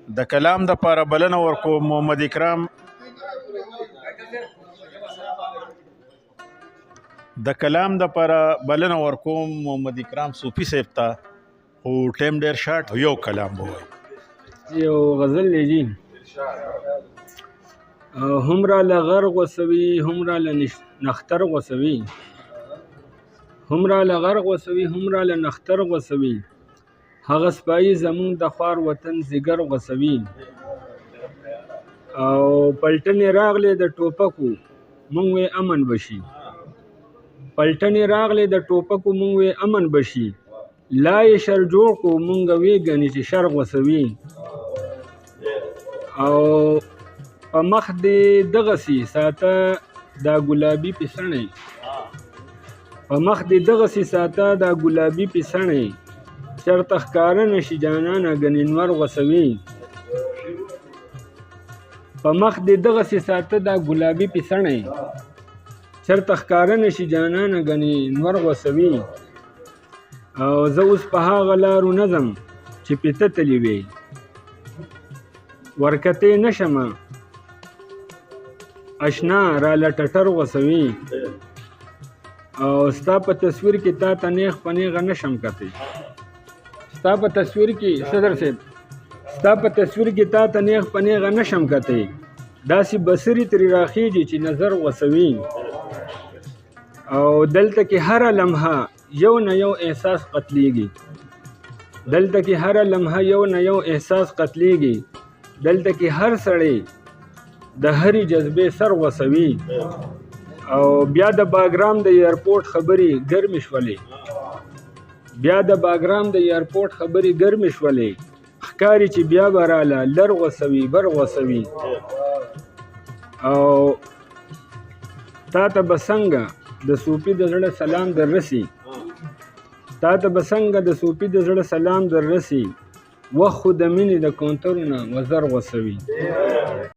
د کلام دپاره بلنه ورکوم محمد اکرام د کلام دپاره بلنه ورکوم محمد اکرام صوفي صاحب ته خو ټیم ډېر شارټ یو کلام به وایي یو غزل دی جی هم را له غر غوڅوي هم را له نختر غوڅوي هم را له غر غوڅوي هم را له نختر غوڅوي هغه سپایي زمونږ د خوار وطن ځیګر غوڅوي او پلټنې راغلې د ټوپکو مونږ وې امن بشي پلټنې راغلې د ټوپکو مونږ وې امن بشي لا یې شر جوړ کو مونږ وې ګنې چې شر غوڅوي او په مخ دې دغسې ساته دا ګلابي پیسڼی په مخ دې دغسې ساته دا ګلابي پیسڼی چرته ښکاره نشي جانانه ګنې نور غوڅوي په مخ دې دغسې ساته دا ګلابي پیسڼی چرته ښکاره نشي جانانه ګنې نور غوڅوي او زه اوس په هغه لارو نه ځم چې پیته تللې وې ورکتې نشمه اشنا را لټټر غوڅوي او ستا په تصویر کې تا ته نیغ په نیغه نشم کتی ستا په تصویر کې صدر صاحب ستا په تصویر کې تا ته نیغ په نیغه نشم کتی داسې بصري ترې راخیږي چې نظر غوڅوي او دلته کې هره لمحه یو نه یو احساس قتلیږي دلته کې هره لمحه یو نه یو احساس قتلیږي دلته کې هر سړی د هرې جذبې سر غوڅوي او بیا د باګرام د ایرپورټ خبرې ګرمې شولې بیا د باګرام د ایرپورټ خبرې ګرمې شولې ښکاري چې بیا به راله لر غوڅوي بر غوڅوي او تا ته به څنګه د صوفي د زړه سلام در رسي تا ته به څنګه د صوفي د زړه سلام در رسي وخت خو د مینې د کونترو نه وزر غوڅوي